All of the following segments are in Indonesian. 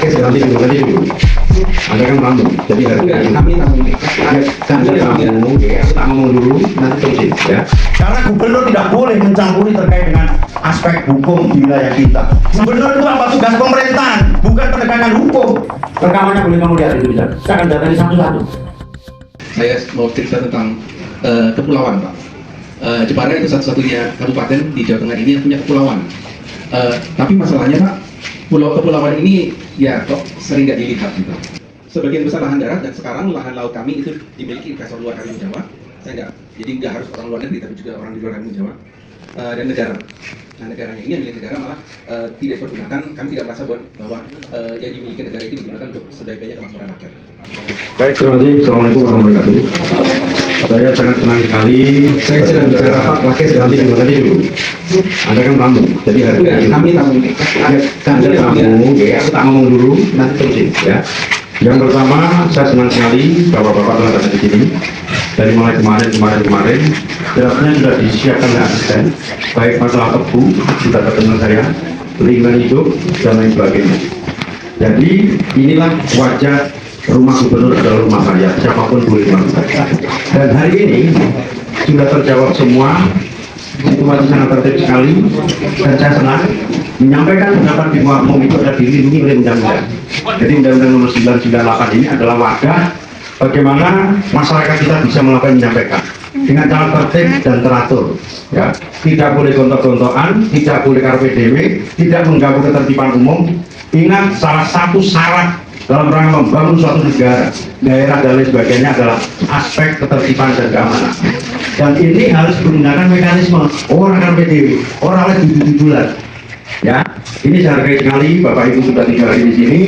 pakai nanti dulu. Anda kan tamu, jadi harus kami tamu. Ya, tak ngomong dulu, nanti terusin ya. Karena gubernur tidak boleh mencampuri terkait dengan aspek hukum di wilayah kita. Gubernur itu apa tugas pemerintahan, bukan penegakan hukum. Rekamannya boleh kamu lihat itu bisa. Saya akan datang satu-satu. Saya mau cerita tentang kepulauan, Pak. Jepara itu satu-satunya kabupaten di Jawa Tengah ini yang punya kepulauan. Tapi masalahnya, Pak, kepulauan ini ya kok sering nggak dilihat gitu. Sebagian besar lahan darat dan sekarang lahan laut kami itu dimiliki investor luar Karimun Jawa. Jadi nggak harus orang luar negeri, tapi juga orang di luar Karimun Jawa dan negara. Nah, negaranya ini yang milik negara malah tidak dipergunakan. Kami tidak merasa bahwa yang dimiliki negara itu digunakan untuk sebaik-baiknya kemakmuran rakyat. Baik, terima kasih. Assalamualaikum warahmatullahi wabarakatuh. Saya sangat senang sekali. Saya sedang bicara pakai nanti dulu. Anda kan tamu, jadi harus kami tamu. Anda tamu, ya, tak ngomong dulu, nanti terusin ya. Yang pertama, saya senang sekali bapak-bapak telah datang di sini. Dari mulai kemarin, draftnya sudah disiapkan oleh asisten, baik masalah tebu, sudah ketemu saya, lingkungan hidup, dan lain sebagainya. Jadi inilah wajah rumah gubernur adalah rumah saya, siapapun boleh masuk. Dan hari ini sudah terjawab semua, situasi sangat tertib sekali, dan saya senang menyampaikan pendapat di muka umum itu adalah dilindungi oleh undang-undang. Jadi undang-undang nomor 998 ini adalah wadah bagaimana masyarakat kita bisa melakukan menyampaikan dengan cara tertib dan teratur. Ya, tidak boleh gontok-gontokan, tidak boleh carpe diem, tidak mengganggu ketertiban umum. Ingat, salah satu syarat dalam rangka membangun suatu negara, daerah dan lain sebagainya adalah aspek ketertiban dan keamanan. Dan ini harus menggunakan mekanisme orang carpe diem, orang lain duduk-dudulan. Ya, ini saya hargai sekali Bapak Ibu sudah tinggal di sini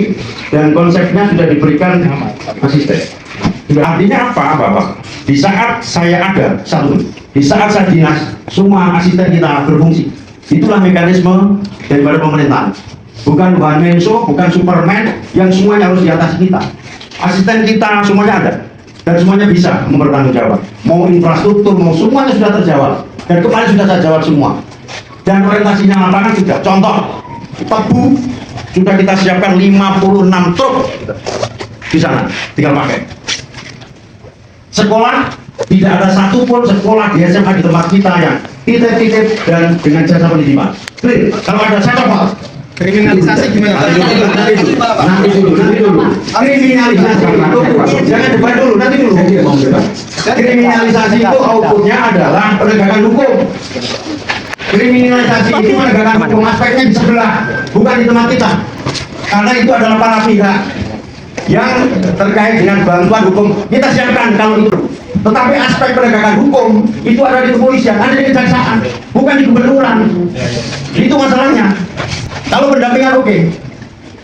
dan konsepnya sudah diberikan asisten. Artinya apa, Bapak? Di saat saya ada di saat saya dinas, semua asisten kita berfungsi. Itulah mekanisme daripada pemerintahan. Bukan Menso, bukan Superman yang semuanya harus di atas kita. Asisten kita semuanya ada dan semuanya bisa mempertanggungjawab. Mau infrastruktur, mau semuanya sudah terjawab. Dan kemarin sudah saya jawab semua. Dan orientasinya lapangan juga. Contoh, tebu sudah kita siapkan 56 truk di sana, tinggal pakai. Sekolah, tidak ada satupun sekolah di SMA di tempat kita yang titip-titip dan dengan jasa pendidikan. Kalau ada saya coba. Kriminalisasi gimana? Nanti dulu. Kriminalisasi itu jangan debat dulu, nanti dulu. Kriminalisasi itu outputnya adalah penegakan hukum. Kriminalisasi itu penegakan hukum, aspeknya di sebelah, bukan di tempat kita. Karena itu adalah para pihak yang terkait dengan bantuan hukum kita siapkan kalau itu. Tetapi aspek penegakan hukum itu ada di kepolisian, ada di kejaksaan, bukan di gubernuran. Itu masalahnya. Kalau pendampingan oke,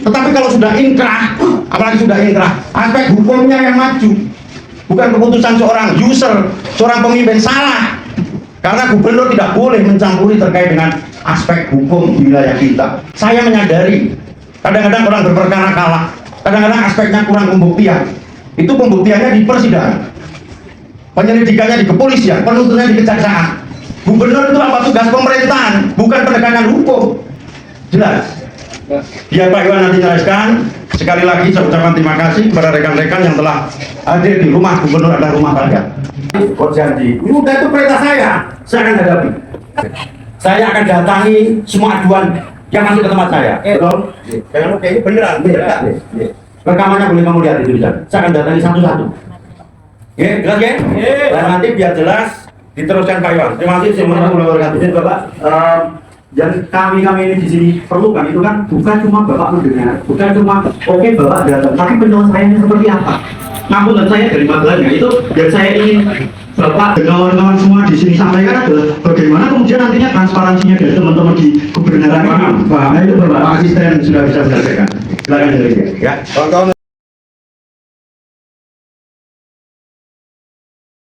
tetapi kalau sudah inkrah, apalagi sudah inkrah, aspek hukumnya yang maju, bukan keputusan seorang user, seorang pemimpin salah. Karena gubernur tidak boleh mencampuri terkait dengan aspek hukum di wilayah kita. Saya menyadari, kadang-kadang orang berperkara kalah, kadang-kadang aspeknya kurang pembuktian. Itu pembuktiannya di persidangan, penyelidikannya di kepolisian, penuntutannya di kejaksaan. Gubernur itu apa tugas pemerintahan, bukan penegakan hukum. Jelas. Biar Pak Iwan nanti jelaskan. Sekali lagi saya ucapkan terima kasih kepada rekan-rekan yang telah hadir di rumah gubernur adalah rumah kalian. Janji. Ini udah itu perintah saya akan hadapi. Saya akan datangi semua aduan yang masuk ke tempat saya. Betul? Jangan oke, ini beneran. Rekamannya boleh kamu lihat itu bisa. Saya akan datangi satu-satu. Jelas ya? Dan nanti biar jelas diteruskan Pak Iwan. Terima kasih. Bapak. Dan kami ini di sini perlukan itu kan bukan cuma Bapak mendengar, bukan cuma oke Bapak datang, tapi penyelesaiannya seperti apa? Ngapunten saya dari Magelangnya itu yang saya ingin Bapak dan kawan-kawan semua di sini sampaikan adalah bagaimana kemudian nantinya transparansinya dari teman-teman di gubernaran. Nah itu Bapak asisten sudah bisa menyampaikan. Silakan dari ya.